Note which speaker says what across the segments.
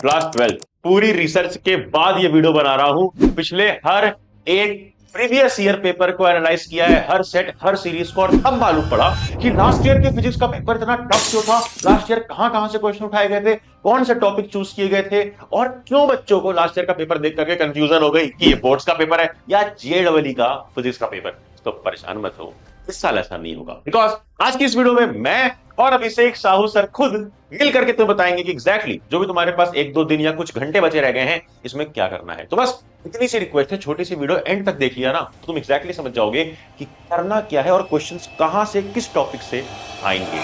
Speaker 1: Class 12 पूरी research के बाद ये वीडियो बना रहा हूं। पिछले हर एक प्रीवियस ईयर पेपर को एनालाइज किया है, हर सेट हर सीरीज को, और तब मालूम पड़ा कि लास्ट ईयर के फिजिक्स का पेपर इतना टफ क्यों था। लास्ट ईयर कहां कहां से क्वेश्चन उठाए गए थे, कौन से टॉपिक चूज किए गए थे, और क्यों बच्चों को लास्ट ईयर का पेपर देख करके कंफ्यूजन हो गई कि ये बोर्ड्स का पेपर है या जेईई का फिजिक्स का पेपर। तो परेशान मत हो, इस साल ऐसा नहीं होगा। बिकॉज आज की इस वीडियो में मैं और अभिषेक साहू सर खुद मिल करके तुम्हें बताएंगे कि एग्जैक्टली जो भी तुम्हारे पास एक दो दिन या कुछ घंटे बचे रह गए हैं, इसमें क्या करना है। तो बस इतनी सी रिक्वेस्ट है, छोटी सी वीडियो एंड तक देख लिया ना तो तुम एग्जैक्टली समझ जाओगे कि करना क्या है और क्वेश्चंस कहां से किस टॉपिक से आएंगे।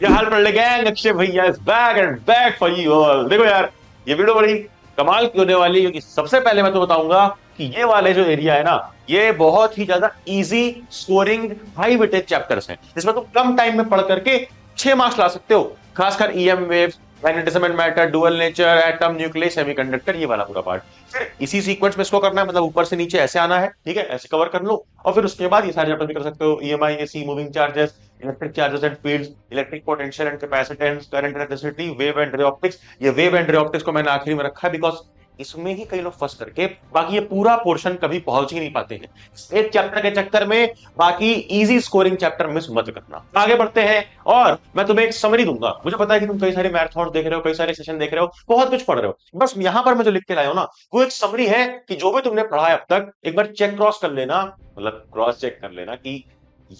Speaker 1: ये हाल पड़ ले गैंग, अक्षय भैया is back and back for you all. देखो यार, ये वीडियो बड़ी कमाल की होने वाली है, क्योंकि सबसे पहले मैं तो बताऊंगा कि ये वाले जो एरिया है ना, ये बहुत ही ज्यादा easy scoring high weightage chapters हैं, जिसमें तुम कम टाइम में पढ़ करके 6 मार्क्स ला सकते हो। खासकर EM waves, magnetism and matter, dual nature, atom, nucleus, semiconductor, ये वाला पूरा पार्ट। फिर इसी सीक्वेंस में इसको करना है, मतलब ऊपर से नीचे ऐसे आना है, ठीक है, ऐसे कवर कर लो। और फिर उसके बाद ये सारे चैप्टर भी कर सकते हो, EMI, AC, moving charges, electric charges and fields, electric potential and capacitance, current and electricity, wave and ray optics. ये वेव एंड रे ऑप्टिक्स को मैंने आखिरी में रखा है बिकॉज इसमें ही कई लोग फंस करके बाकी ये पूरा पोर्शन कभी पहुंच ही नहीं पाते हैं। एक चैप्टर के चक्कर में बाकी इजी स्कोरिंग चैप्टर मिस मत करना। आगे बढ़ते हैं और मैं तुम्हें एक समरी दूंगा। मुझे पता है कि तुम कई सारे मैराथन देख रहे हो, कई सारे सेशन देख रहे हो, बहुत कुछ पढ़ रहे हो। बस यहां पर मैं जो लिख के लाया हूं ना, वो एक समरी है कि जो भी तुमने पढ़ा है अब तक एक बार चेक क्रॉस कर लेना, मतलब क्रॉस चेक कर लेना कि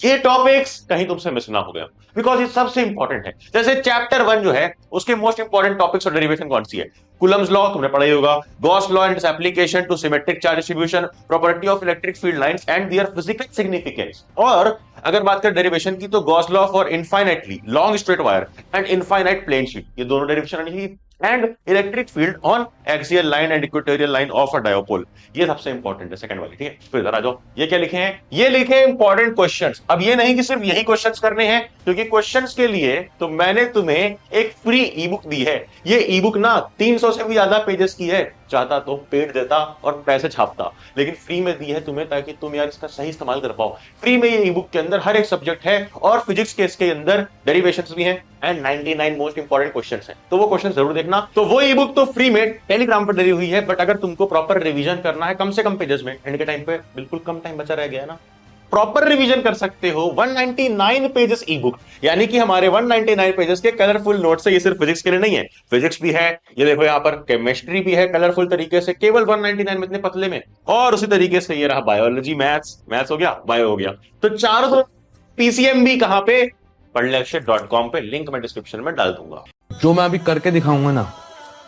Speaker 1: ये टॉपिक्स कहीं तुमसे मिस ना हो गया, बिकॉज ये सबसे इंपॉर्टेंट है। जैसे चैप्टर 1 जो है उसके मोस्ट इंपॉर्टेंट टॉपिक्स और डेरिवेशन कौन सी है? कूलम्स लॉ तुमने पढ़ा ही होगा, Gauss law and its application to symmetric charge distribution, property of electric field lines and their physical significance. और अगर बात करें डेरिवेशन की तो Gauss law for infinitely long straight wire and infinite plane sheet, ये दोनों derivation, and electric field on axial line and equatorial line of a dipole, ये सबसे इंपॉर्टेंट है, सेकंड वाली, ठीक है। फिर इधर आ जाओ, ये क्या लिखे हैं? ये लिखे हैं इंपॉर्टेंट क्वेश्चंस। अब ये नहीं कि सिर्फ यही क्वेश्चंस करने हैं, क्योंकि क्वेश्चंस के लिए तो मैंने तुम्हें एक फ्री ई बुक दी है। ये ई बुक ना 300 से भी ज्यादा पेजेस की है। चाहता तो पेड देता और पैसे छापता, लेकिन फ्री में दी है तुम्हें ताकि तुम यार इसका सही इस्तेमाल कर पाओ। फ्री में ये ई बुक के अंदर हर एक सब्जेक्ट है और फिजिक्स के इसके अंदर डेरिवेशंस भी हैं एंड 99 मोस्ट इंपॉर्टेंट क्वेश्चंस हैं, तो वो क्वेश्चन जरूर देखना। तो वो ई बुक तो फ्री में टेलीग्राम पर दी हुई है, बट अगर तुमको प्रॉपर रिवीजन करना है कम से कम पेजेस में, एंड के टाइम पे बिल्कुल कम टाइम बचा रह गया है ना, प्रॉपर रिवीजन कर सकते हो 199 पेजेस ई बुक, यानी कि हमारे 199 पेजेस के कलरफुल नोट्स है। ये सिर्फ फिजिक्स के लिए नहीं है, फिजिक्स भी है, ये देखो यहाँ पर केमिस्ट्री भी है कलरफुल तरीके से, केवल 199 में, इतने पतले में। और उसी तरीके से ये रहा बायोलॉजी, मैथ्स हो गया, बायो हो गया। तो चारों तो पीसीएम भी कहां पे? पढ़लेअक्षय.com पे, लिंक मैं डिस्क्रिप्शन में डाल दूंगा।
Speaker 2: जो मैं अभी करके दिखाऊंगा ना,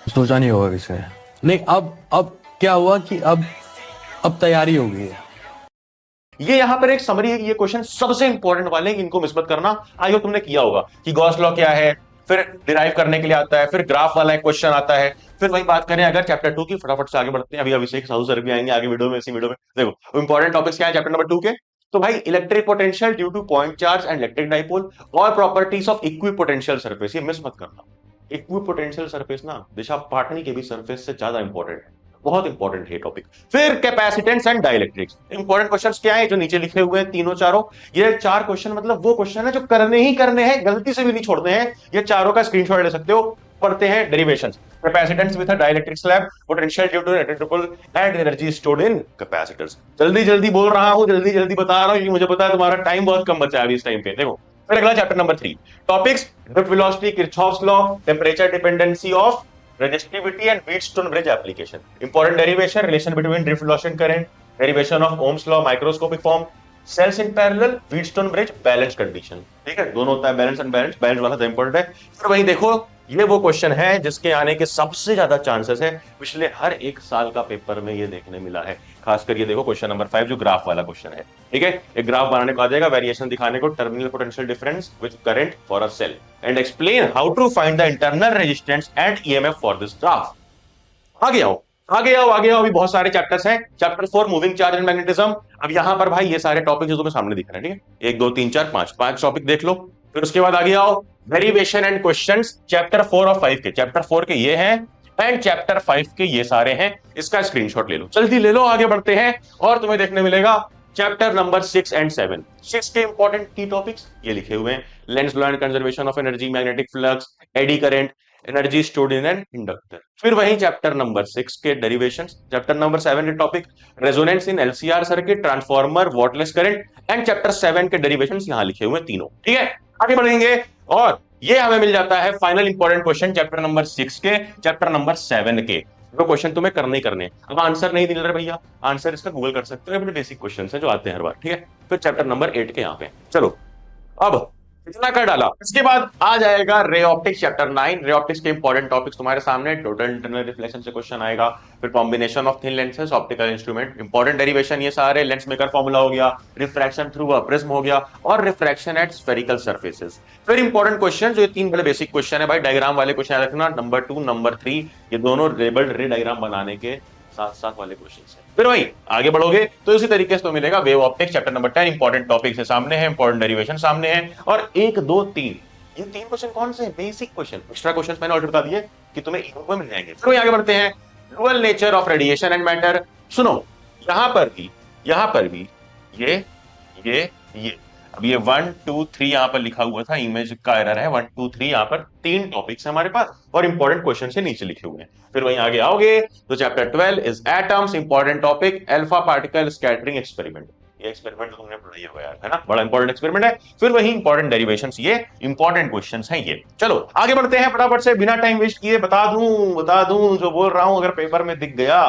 Speaker 2: सोचा नहीं होगा किसी ने। नहीं, अब क्या हुआ कि अब तैयारी हो गई है।
Speaker 1: ये यहां पर एक समरी है कि ये क्वेश्चन सबसे इंपॉर्टेंट वाले, इनको मिस मत करना। आई होप तुमने किया होगा कि गॉस लॉ क्या है, फिर डिराइव करने के लिए आता है, फिर ग्राफ वाला एक क्वेश्चन आता है। फिर वही बात करें अगर चैप्टर 2 की, फटाफट से आगे बढ़ते हैं। अभी अभिषेक साहू सर भी आएंगे आगे वीडियो में, इसी वीडियो में। देखो इंपॉर्टेंट टॉपिक्स क्या है चैप्टर नंबर 2 के। तो भाई electric potential due two point charge and electric dipole और प्रॉपर्टीज ऑफ इक्विपोटेंशियल सरफेस, ये मिस मत करना। इक्विपोटेंशियल सरफेस ना दिशा पाटनी के भी सरफेस से ज्यादा इंपॉर्टेंट है, बहुत इंपॉर्टेंट है टॉपिक। फिर capacitance and dielectrics, important questions क्या है जो नीचे लिखे हुए हैं तीनों चारों। ये 4 क्वेश्चन मतलब वो क्वेश्चन है जो करने ही करने हैं, गलती से भी नहीं छोड़ने हैं। ये चारों का स्क्रीनशॉट ले सकते हो। पढ़ते हैं derivations. Capacitance with a dielectric slab, potential due to electrical and energy stored in capacitors. जल्दी जल्दी बोल रहा हूं, जल्दी जल्दी बता रहा हूं, क्योंकि मुझे पता है तुम्हारा टाइम बहुत कम बचा है अभी इस टाइम पे। देखो फिर अगला chapter number 3, topics drift velocity, Kirchhoff's law, temperature dependency of resistivity and Wheatstone bridge application, important derivation, relation between drift velocity and current, derivation of Ohm's law, microscopic form, cells in parallel, Wheatstone bridge, balance condition। ठीक है, दोनों होता है balance and balance, balance वाला तो important है। फिर वही देखो, ये वो क्वेश्चन है जिसके आने के सबसे ज्यादा चांसेस है, पिछले हर एक साल का पेपर में ये देखने मिला है। खासकर ये देखो क्वेश्चन नंबर 5 जो ग्राफ वाला क्वेश्चन है, ठीक है। एक ग्राफ बनाने को आ जाएगा, वेरिएशन दिखाने को, terminal potential difference with current for a cell and explain how to find the internal resistance and EMF for this graph. आगे आओ, आगे आओ, आगे आओ, अभी बहुत सारे चैप्टर्स हैं। Chapter 4 moving charge and magnetism. अब यहां पर भाई ये सारे टॉपिक जो तुम्हें सामने दिख रहे हैं, ठीक है, 1 2 3 4 5 टॉपिक देख लो। फिर उसके बाद आगे आओ, डेरिवेशन एंड क्वेश्चंस, चैप्टर 4 और 5 के, चैप्टर 4 के ये हैं एंड चैप्टर 5 के ये सारे हैं। इसका स्क्रीनशॉट ले लो, जल्दी ले लो, आगे बढ़ते हैं। और तुम्हें देखने मिलेगा चैप्टर नंबर 6 एंड 7, 6 के इंपॉर्टेंट की टॉपिक्स ये लिखे हुए हैं। Lenz law and conservation of energy, magnetic flux, eddy current, energy stored in an inductor. फिर वही चैप्टर नंबर 6 के डेरिवेशंस, चैप्टर नंबर 7 के topic resonance in LCR circuit, transformer, wattless current and chapter 7 के derivations यहां लिखे हुए हैं तीनों। ठीक है, आगे बढ़ेंगे और ये हमें मिल जाता है final important question chapter number 6 के, चैप्टर नंबर 7 के। वो क्वेश्चन तुम्हें करने ही करने। अब आंसर नहीं मिल रहा भैया, आंसर इसका गूगल कर सकते हो, अपने बेसिक क्वेश्चन है जो आते हैं हर बार। ठीक है, फिर चैप्टर नंबर 8 के यहाँ पे चलो। अब इतना कर डाला, इसके बाद आ जाएगा ray optics chapter 9। Ray optics के इंपॉर्टेंट टॉपिक्स तुम्हारे सामने, टोटल इंटरनल रिफ्लेक्शन से क्वेश्चन आएगा, फिर combination of thin lenses, optical instrument, important derivation ये सारे, लेंस मेकर फॉर्मूला हो गया, रिफ्रैक्शन थ्रू अ प्रिज्म हो गया, और रिफ्रैक्शन एट स्फेरिकल सरफेसेस। फिर इंपॉर्टेंट क्वेश्चन जो ये तीन बड़े बेसिक क्वेश्चन है भाई, डायग्राम वाले क्वेश्चन याद रखना, नंबर 2 नंबर 3 ये दोनों लेबल्ड रे डायग्राम बनाने के साथ साथ वाले क्वेश्चन है। फिर वही आगे बढ़ोगे तो इसी तरीके से तो मिलेगा wave optics chapter number 10, important topics है सामने है, इंपॉर्टेंट डेरिवेशन सामने है, और 1 2 3 ये तीन क्वेश्चन कौन से बेसिक क्वेश्चन, एक्स्ट्रा क्वेश्चन मैंने ऑलरेडी बता दिए कि तुम्हें ईबुक में मिल जाएंगे। फिर आगे बढ़ते हैं, dual nature of radiation and matter. सुनो, यहां पर भी ये अब ये 1 2 3 यहां पर लिखा हुआ था, इमेज का एरर है, 1 2 3 यहां पर 3 टॉपिक्स है हमारे पास और इंपॉर्टेंट क्वेश्चन से नीचे लिखे हुए हैं। फिर वहीं आगे आओगे तो chapter 12 is atoms, important topic, alpha particle scattering experiment. ये एक्सपेरिमेंट तुमने पढ़ाई होगा यार, है ना, बड़ा इंपॉर्टेंट एक्सपेरिमेंट है। फिर वही इंपॉर्टेंट डेरिवेशंस, ये इंपॉर्टेंट क्वेश्चंस हैं ये। चलो आगे बढ़ते हैं फटाफट से, बिना टाइम वेस्ट किए बता दूं जो बोल रहा हूं अगर पेपर में दिख गया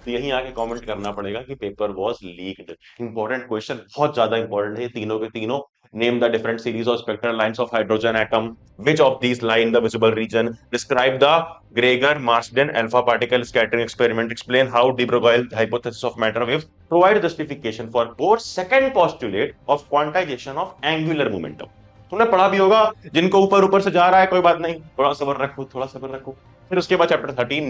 Speaker 1: तो यहीं आके कमेंट करना पड़ेगा कि paper was leaked. Important question बहुत ज्यादा इंपॉर्टेंट है तीनों के तीनों। Name the different series of spectral lines of hydrogen atom, which of these lie in the visible region, describe the ग्रेगर Marsden alpha particle scattering experiment, explain how de Broglie hypothesis of matter waves provide justification for Bohr's second postulate of quantization of angular momentum. तुमने पढ़ा भी होगा, जिनको ऊपर ऊपर से जा रहा है कोई बात नहीं, थोड़ा सब्र रखो। फिर उसके बाद चैप्टर 13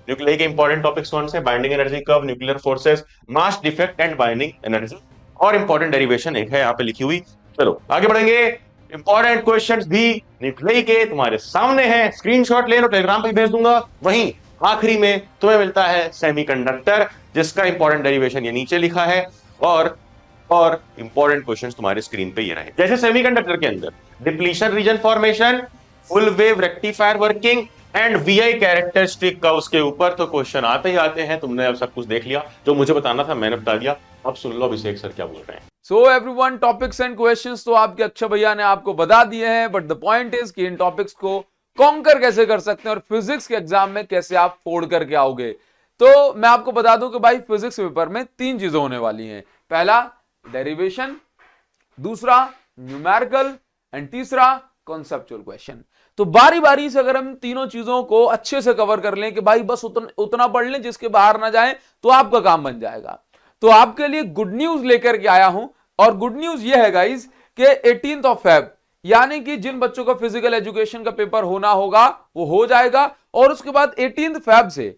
Speaker 1: न्यूक्लियाई के इंपॉर्टेंट टॉपिक्स कौन से, binding energy curve, nuclear forces, mass defect and binding energy, और इंपॉर्टेंट डेरिवेशन एक है यहाँ पे लिखी हुई। चलो आगे बढ़ेंगे, इंपॉर्टेंट क्वेश्चंस भी न्यूक्लियाई के तुम्हारे सामने हैं, स्क्रीनशॉट ले लो, टेलीग्राम पे भेज दूंगा। वहीं आखिरी में तुम्हें मिलता है सेमीकंडक्टर, जिसका इंपॉर्टेंट डेरिवेशन ये नीचे लिखा है, और इंपॉर्टेंट क्वेश्चंस तुम्हारे स्क्रीन पे ये रहे। जैसे सेमीकंडक्टर के अंदर depletion region formation, full wave rectifier working and VI characteristic का उसके ऊपर तो क्वेश्चन आते ही आते हैं। तुमने अब सब कुछ देख लिया, जो मुझे बताना था मैंने बता दिया। अब सुन लो अभिषेक सर क्या बोल रहे हैं।
Speaker 3: So everyone, topics and questions तो आपके अक्षय भैया ने आपको बता दिए हैं, बट द पॉइंट इज कि इन टॉपिक्स को कॉन्कर कैसे कर सकते हैं और फिजिक्स के एग्जाम में कैसे आप फोड़ करके आओगे। तो मैं आपको बता दूं कि भाई फिजिक्स पेपर में 3 चीजें होने वाली हैं। पहला डेरिवेशन, दूसरा न्यूमेरिकल एंड तीसरा कॉन्सेप्चुअल क्वेश्चन। तो बारी बारी से अगर हम तीनों चीजों को अच्छे से कवर कर लें कि भाई बस उतना पढ़ लें जिसके बाहर ना जाए, तो आपका काम बन जाएगा। तो आपके लिए गुड न्यूज लेकर के आया हूं, और गुड न्यूज यह है गाइस कि 18 फेब यानी कि जिन बच्चों का फिजिकल एजुकेशन का पेपर होना होगा वो हो जाएगा, और उसके बाद 18 फेब से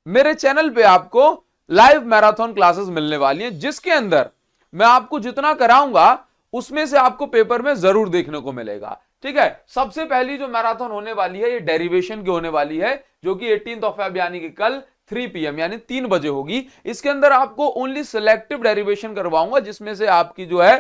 Speaker 3: मेरे चैनल पे आपको लाइव मैराथन क्लासेस मिलने वाली हैं, जिसके अंदर मैं आपको जितना कराऊंगा उसमें से आपको पेपर में जरूर देखने को मिलेगा। ठीक है, सबसे पहली जो मैराथन होने वाली है ये डेरिवेशन की होने वाली है, जो कि 18 फेब यानी कि कल 3 PM यानी 3 बजे होगी। इसके अंदर आपको ओनली सिलेक्टिव डेरिवेशन करवाऊंगा, जिसमें से आपकी जो है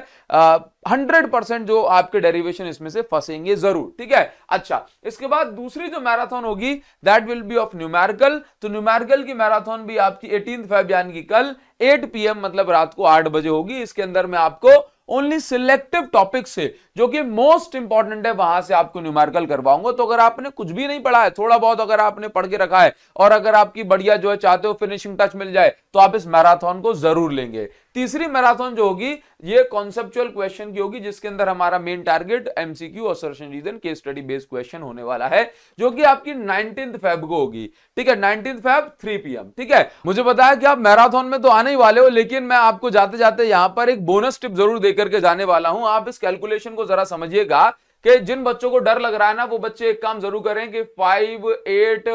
Speaker 3: 100% जो आपके डेरिवेशन इसमें से फंसेंगे जरूर। ठीक है, अच्छा, इसके बाद दूसरी जो मैराथन होगी that will be of numerical. तो न्यूमेरिकल की मैराथन भी आपकी 18 फेब यानी कि कल 8 PM मतलब रात को 8 बजे होगी। इसके अंदर मैं आपको ओनली सिलेक्टिव टॉपिक से, जो कि मोस्ट इंपॉर्टेंट है, वहां से आपको न्यूमेरिकल करवाऊंगा। तो अगर आपने कुछ भी नहीं पढ़ा है, थोड़ा बहुत अगर आपने पढ़ के रखा है, और अगर आपकी बढ़िया जो है चाहते हो फिनिशिंग टच मिल जाए, तो आप इस मैराथन को जरूर लेंगे। तीसरी मैराथन जो होगी ये कॉन्सेप्चुअल क्वेश्चन की होगी, जिसके अंदर हमारा main target MCQ, assertion reason, case study based question होने वाला है, जो कि आपकी 19 फेब को होगी। ठीक है, 19 फेब 3 PM। ठीक है, मुझे बताया कि आप मैराथन में तो आने ही वाले हो, लेकिन मैं आपको जाते जाते यहां पर एक बोनस टिप जरूर देकर के जाने वाला हूं। आप इस कैलकुलेशन को जरा समझिएगा कि जिन बच्चों को डर लग रहा है ना, वो बच्चे एक काम जरूर करें कि 5, 8,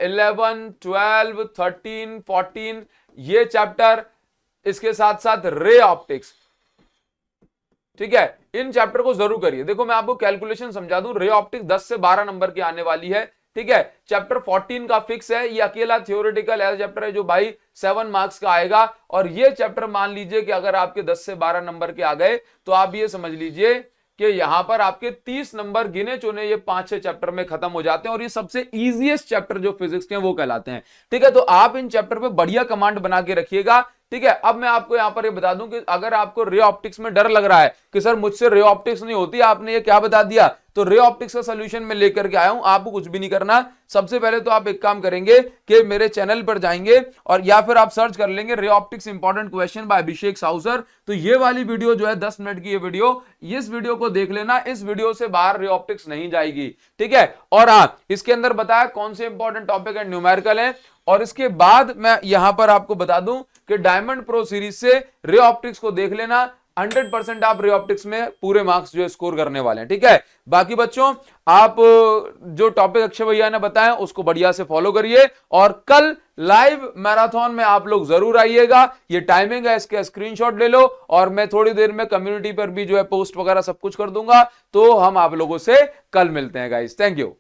Speaker 3: 11, 12, 13, 14 ये चैप्टर, इसके साथ साथ रे ऑप्टिक्स, ठीक है, इन चैप्टर को जरूर करिए। देखो मैं आपको कैलकुलेशन समझा दूं, रे ऑप्टिक्स 10 से 12 नंबर की आने वाली है, ठीक है। चैप्टर 14 का फिक्स है, ये अकेला थ्योरेटिकल ऐसा चैप्टर है जो भाई 7 मार्क्स का आएगा। और ये चैप्टर मान लीजिए कि अगर आपके 10 से 12 नंबर के आ गए तो आप ये समझ लीजिए कि यहां पर आपके 30 नंबर गिने चुने ये 5-6 चैप्टर में खत्म हो जाते हैं और ये सबसे इजीएस्ट चैप्टर जो फिजिक्स के हैं वो कहलाते हैं। ठीक है, तो आप इन चैप्टर पे बढ़िया कमांड बना के रखिएगा। ठीक है, अब मैं आपको यहां पर ये बता दूं कि अगर आपको रे ऑप्टिक्स में डर लग रहा है कि सर मुझसे रे ऑप्टिक्स नहीं होती, आपने ये क्या बता दिया, तो रे ऑप्टिक्स का सोल्यूशन मैं लेकर के आया हूं। आपको कुछ भी नहीं करना, सबसे पहले तो आप एक काम करेंगे कि मेरे चैनल पर जाएंगे और या फिर आप सर्च कर लेंगे ray optics important question by Abhishek साउसर। तो ये वाली वीडियो जो है 10 मिनट की ये वीडियो, इस वीडियो को देख लेना, इस वीडियो से बाहर रे ऑप्टिक्स नहीं जाएगी। ठीक है, और हाँ, इसके अंदर बताया कौन से इंपॉर्टेंट टॉपिक है, न्यूमेरिकल है। और इसके बाद मैं यहां पर आपको बता दूं कि डायमंड प्रो सीरीज से रे ऑप्टिक्स को देख लेना, 100% आप रे ऑप्टिक्स में पूरे मार्क्स जो स्कोर करने वाले हैं। ठीक है, बाकी बच्चों आप जो टॉपिक अक्षय भैया ने बताया उसको बढ़िया से फॉलो करिए और कल लाइव मैराथन में आप लोग जरूर आइएगा। ये टाइमिंग है, इसका स्क्रीनशॉट ले लो और मैं थोड़ी देर में कम्युनिटी पर भी जो है पोस्ट वगैरह सब कुछ कर दूंगा। तो हम आप लोगों से कल मिलते हैं गाइस, थैंक यू।